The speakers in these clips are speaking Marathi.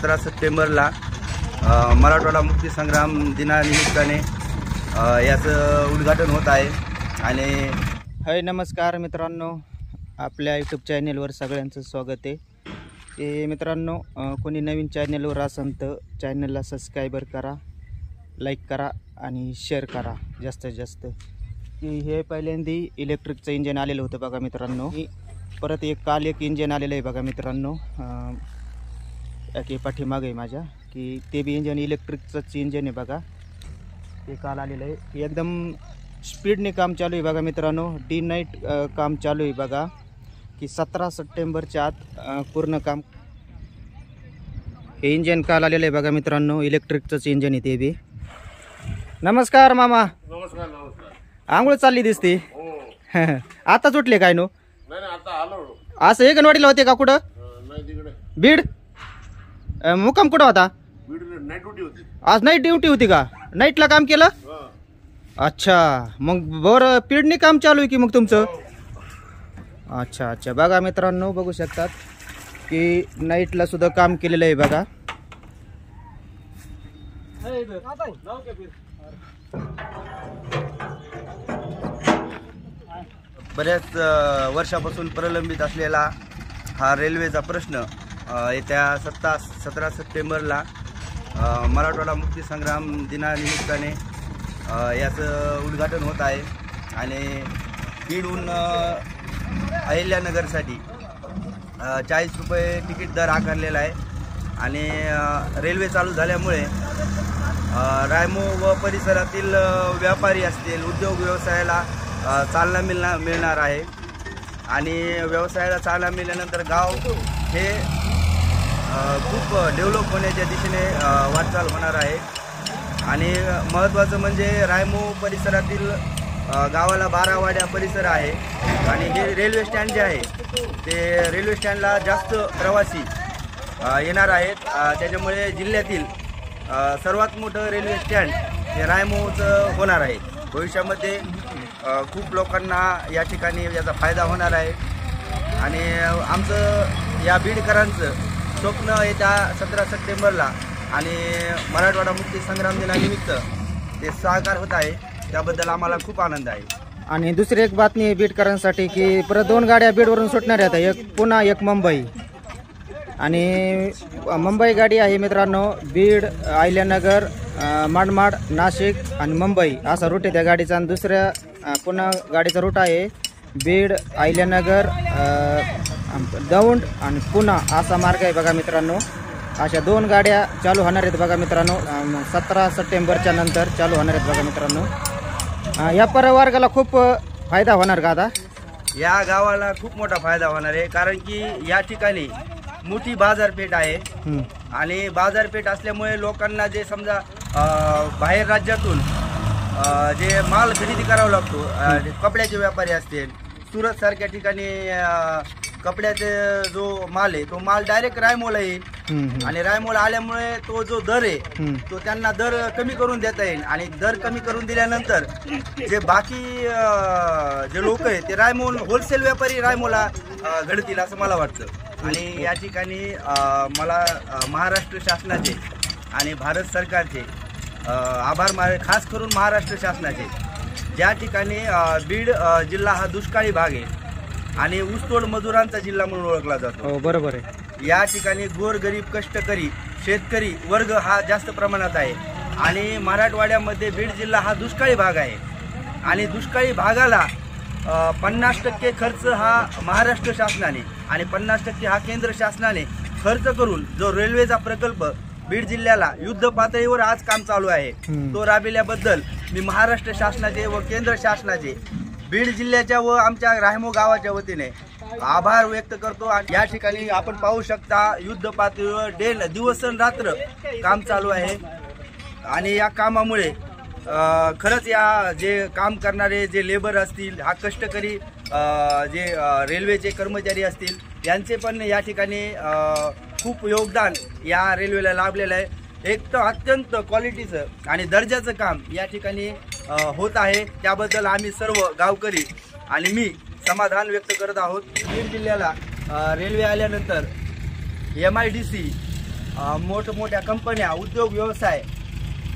17 सप्टेंबरला मराठवाडा मुक्ती संग्राम दिनानिमित्ताने याचं उद्घाटन होत आहे। आणि हाय नमस्कार मित्रांनो, आपल्या यूट्यूब चॅनलवर सगळ्यांचं स्वागत आहे। ते मित्रांनो, कोणी नवीन चॅनलवर असेल तर चॅनलला सबस्क्राइबर करा, लाईक करा आणि शेअर करा जास्तीत जास्त। की हे पहिल्यांदा इलेक्ट्रिकचं इंजिन आलेलं होतं बघा मित्रांनो। परत काल एक इंजिन आलेलं आहे बघा मित्रांनो, पाठीमागे आहे माझ्या, की ते बी इंजिन इलेक्ट्रिकचंच इंजिन आहे बघा। ते काल आलेलं आहे, एकदम स्पीडने काम चालू आहे बघा मित्रांनो। डे नाईट काम चालू आहे बघा, की 17 सप्टेंबरच्या आत पूर्ण काम। हे इंजिन काल आलेलं आहे बघा मित्रांनो, इलेक्ट्रिकचंच इंजिन आहे ते बी। नमस्कार मामा। नमस्कार नमस्कार। आंघोळ चालली दिसते। आता सुटले काय नो? नाही आता आलो। असं एकनवाडीला होते का कुठं? नाही तिकडे बीड। मुक्काम कुठं होता? बीड नाईट ड्युटी होती आज। नाईट ड्युटी होती का? नाईटला काम केलं? अच्छा, मग बरं पीडनी काम चालू आहे की मग तुमचं? अच्छा अच्छा, बघा मित्रांनो, बघू शकतात की नाईटला सुद्धा काम केलेलं आहे बघा। बऱ्याच वर्षापासून प्रलंबित असलेला हा रेल्वेचा प्रश्न येत्या 17 सप्टेंबरला मराठवाडा मुक्ती संग्राम दिनानिमित्ताने याचं उद्घाटन होत आहे। आणि बीडहून अहिल्यानगरसाठी 40 रुपये तिकीट दर आकारलेला आहे। आणि रेल्वे चालू झाल्यामुळे रायमो व परिसरातील व्यापारी असतील, उद्योग व्यवसायाला चालना मिळणार आहे। आणि व्यवसायाला चालना मिळाल्यानंतर गाव हे खूप डेव्हलप होण्याच्या दिशेने वाटचाल होणार आहे। आणि महत्त्वाचं म्हणजे रायमो परिसरातील गावाला 12 वाड्या परिसर आहे। आणि हे रेल्वे स्टँड जे आहे ते रेल्वे स्टँडला जास्त प्रवासी येणार आहेत, त्याच्यामुळे जिल्ह्यातील सर्वात मोठं रेल्वे स्टँड हे रायमोचं होणार आहे। भविष्यामध्ये खूप लोकांना या ठिकाणी याचा फायदा होणार आहे। आणि आमचं या बीडकरांचं स्वप्न येत्या 17 सप्टेंबरला आणि मराठवाडा मुक्ती संग्राम दिनानिमित्त ते साकार होत आहे, त्याबद्दल आम्हाला खूप आनंद आहे। आणि दुसरी एक बातमी आहे बीडकरांसाठी की परत 2 गाड्या बीडवरून सुटणार आहेत, एक पुणे एक मुंबई। आणि मुंबई गाडी आहे मित्रांनो, बीड, अहिल्यानगर, माडमाड, नाशिक आणि मुंबई असा रूट आहे त्या गाडीचा। आणि दुसऱ्या पुणे गाडीचा रूट आहे बीड, अहिल्यानगर, दौंड आणि पुणे असा मार्ग आहे बघा मित्रांनो। अशा 2 गाड्या चालू होणार आहेत बघा मित्रांनो, 17 सप्टेंबरच्या नंतर चालू होणार आहेत बघा मित्रांनो। या प्रवर्गाला खूप फायदा होणार का आता? या गावाला खूप मोठा फायदा होणार आहे, कारण की या ठिकाणी मोठी बाजारपेठ आहे। आणि बाजारपेठ असल्यामुळे लोकांना जे समजा बाहेर राज्यातून जे माल खरेदी करावा लागतो, कपड्याचे व्यापारी असतील, सुरत सारख्या ठिकाणी कपड्याचे जो माल आहे तो माल डायरेक्ट रायमोला येईल। आणि रायमोला आल्यामुळे तो जो दर आहे तो त्यांना दर कमी करून देता येईल। आणि दर कमी करून दिल्यानंतर जे बाकी जे लोक आहेत ते रायमोल होलसेल व्यापारी रायमोला घडतील असं मला वाटतं। आणि या ठिकाणी मला महाराष्ट्र शासनाचे आणि भारत सरकारचे आभार खास करून महाराष्ट्र शासनाचे, ज्या ठिकाणी बीड जिल्हा हा दुष्काळी भाग आहे आणि ऊसतोड मजुरांचा जिल्हा म्हणून ओळखला जातो। बरोबर आहे। या ठिकाणी गोरगरीब कष्टकरी शेतकरी वर्ग हा जास्त प्रमाणात आहे। आणि मराठवाड्यामध्ये बीड जिल्हा हा दुष्काळी भाग आहे। आणि दुष्काळी भागाला 50% खर्च हा महाराष्ट्र शासनाने आणि 50% हा केंद्र शासनाने खर्च करून जो रेल्वेचा प्रकल्प बीड जिल्ह्याला युद्ध पातळीवर आज काम चालू आहे तो राबविल्याबद्दल मी महाराष्ट्र शासनाचे व केंद्र शासनाचे बीड जिल्ह्याच्या व आमच्या रायमो गावाच्या वतीने आभार व्यक्त करतो। आणि या ठिकाणी आपण पाहू शकता युद्ध पातळीवर दिवस रात्र काम चालू आहे। आणि या कामामुळे खरंच या जे काम करणारे जे लेबर असतील, हा कष्टकरी जे रेल्वेचे कर्मचारी असतील, यांचे पण या ठिकाणी खूप योगदान या रेल्वेला लाभलेलं आहे। एक तर अत्यंत क्वालिटीचं आणि दर्जाचं काम या ठिकाणी होत आहे, त्याबद्दल आम्ही सर्व गावकरी आणि मी समाधान व्यक्त करत आहोत। बीड जिल्ह्याला रेल्वे आल्यानंतर MIDC मोठमोठ्या कंपन्या उद्योग व्यवसाय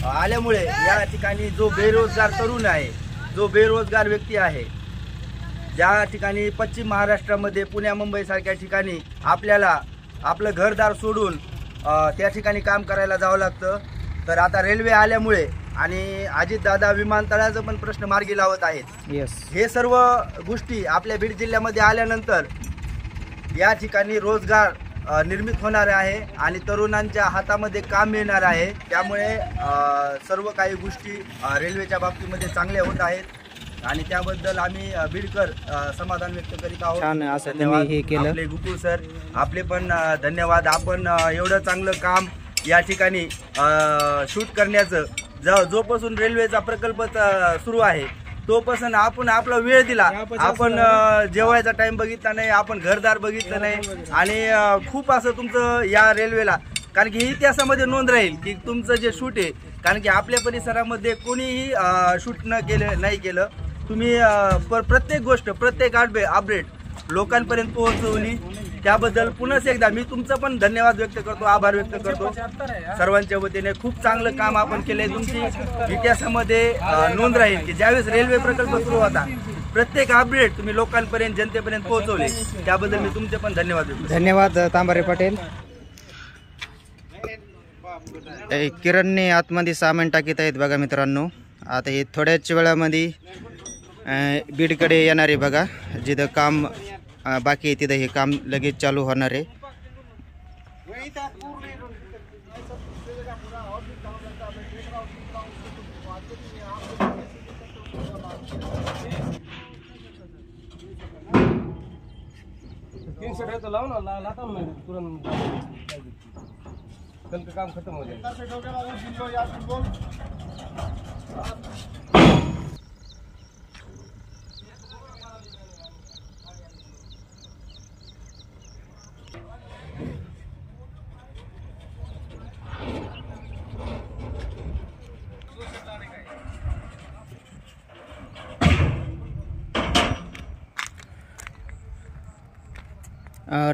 आल्यामुळे या ठिकाणी जो बेरोजगार तरुण आहे, जो बेरोजगार व्यक्ती आहे, ज्या ठिकाणी पश्चिम महाराष्ट्रामध्ये पुण्या मुंबईसारख्या ठिकाणी आपल्याला आपलं घरदार सोडून त्या ठिकाणी काम करायला जावं लागतं, तर आता रेल्वे आल्यामुळे आणि अजितदादा विमानतळाचा पण प्रश्न मार्गी लावत आहेत. हे सर्व गोष्टी आपल्या बीड जिल्ह्यामध्ये आल्यानंतर या ठिकाणी रोजगार निर्मित होणार आहे आणि तरुणांच्या हातामध्ये काम मिळणार आहे. त्यामुळे सर्व काही गोष्टी रेल्वेच्या बाबतीमध्ये चांगल्या होत आहेत आणि त्याबद्दल आम्ही बीडकर समाधान व्यक्त करीत आहोत. धन्यवाद. आपले गुकुळ सर, आपले पण धन्यवाद. आपण एवढं चांगलं काम या ठिकाणी शूट करण्याचं जोपासून रेल्वेचा प्रकल्प सुरू आहे तोपासून आपण आपला वेळ दिला. आपण जेवायचा टाइम बघितला नाही, आपण घरदार बघितलं नाही आणि खूप असं तुमचं या रेल्वेला, कारण की इतिहासामध्ये नोंद राहील की तुमचं जे शूट आहे, कारण की आपल्या परिसरामध्ये कोणीही शूट नाही केलं. तुम्ही प्रत्येक गोष्ट, प्रत्येक अपडेट लोकांपर्यंत पोहोचवली. त्याबद्दल पुन्हा एकदा मी तुमचं पण धन्यवाद व्यक्त करतो, आभार व्यक्त करतो सर्वांच्या वतीने. खूप चांगलं काम आपण केलंय. तुमची इतिहासामध्ये नोंद राहील की ज्यावेळेस रेल्वे प्रकल्प सुरू होता प्रत्येक अपडेट तुम्ही लोकांपर्यंत, जनतेपर्यंत पोहोचवले. त्याबद्दल मी तुमचे पण धन्यवाद व्यक्त करतो. धन्यवाद तांबारे पाटील. किरणने आतमध्ये सामान टाकीत आहेत बघा मित्रांनो. आता हे थोड्याच वेळामध्ये बीडकडे येणार आहे बघा. जिथं काम बाकी आहे तिथं हे काम लगेच चालू होणार आहे. कल का काम खत्म हो जाएगा.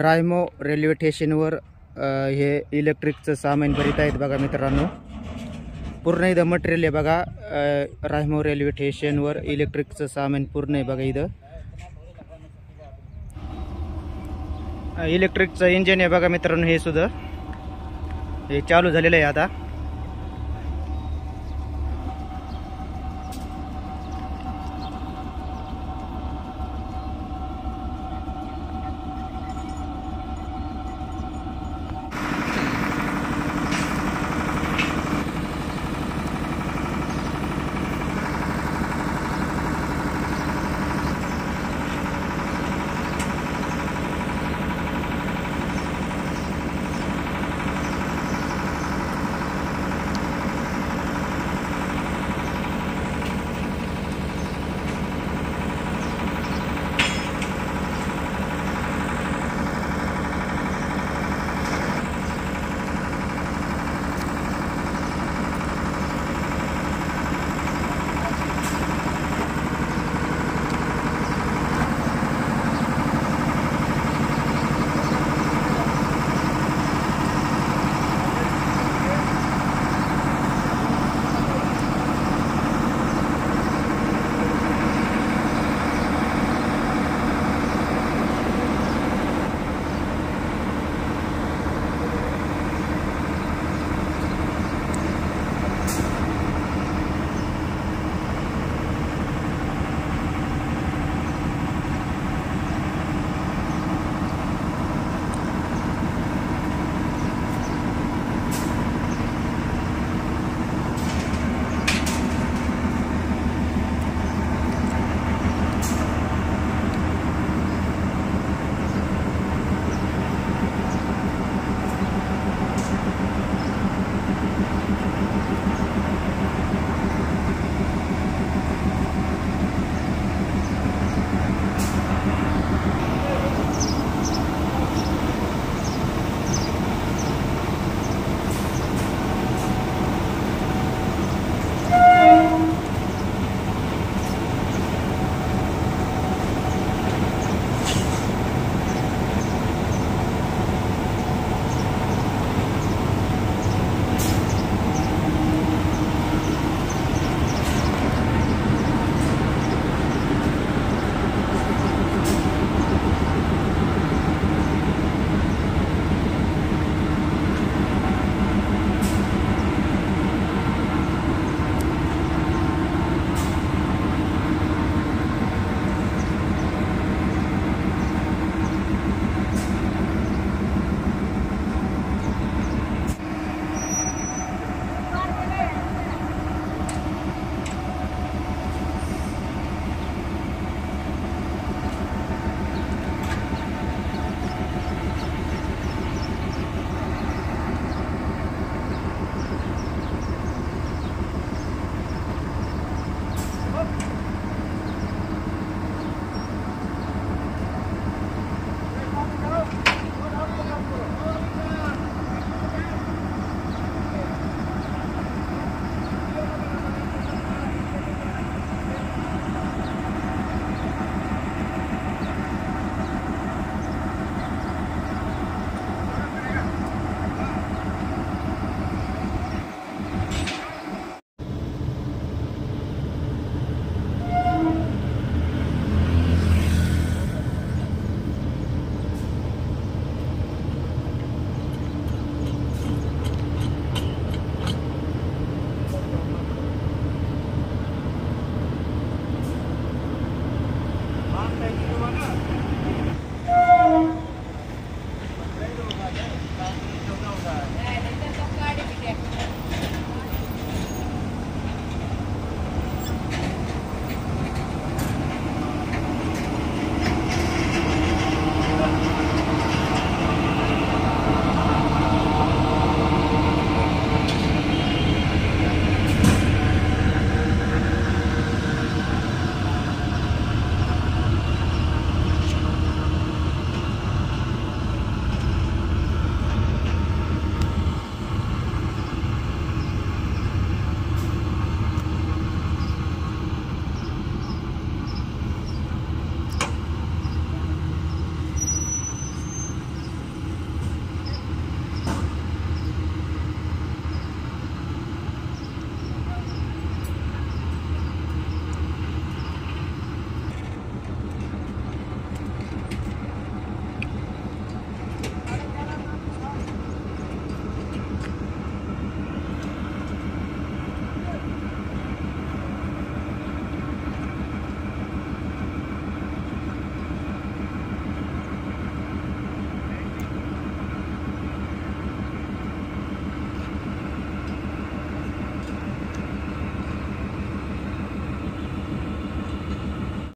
रायमो रेल्वे स्टेशनवर हे इलेक्ट्रिकचं सामान भरीत आहेत बघा मित्रांनो. पूर्ण इथं मटेरियल आहे बघा. रायमो रेल्वे स्टेशनवर इलेक्ट्रिकचं सामान पूर्ण आहे बघा. इथं इलेक्ट्रिकचं इंजिन आहे बघा मित्रांनो. हे सुद्धा हे चालू झालेलं आहे आता.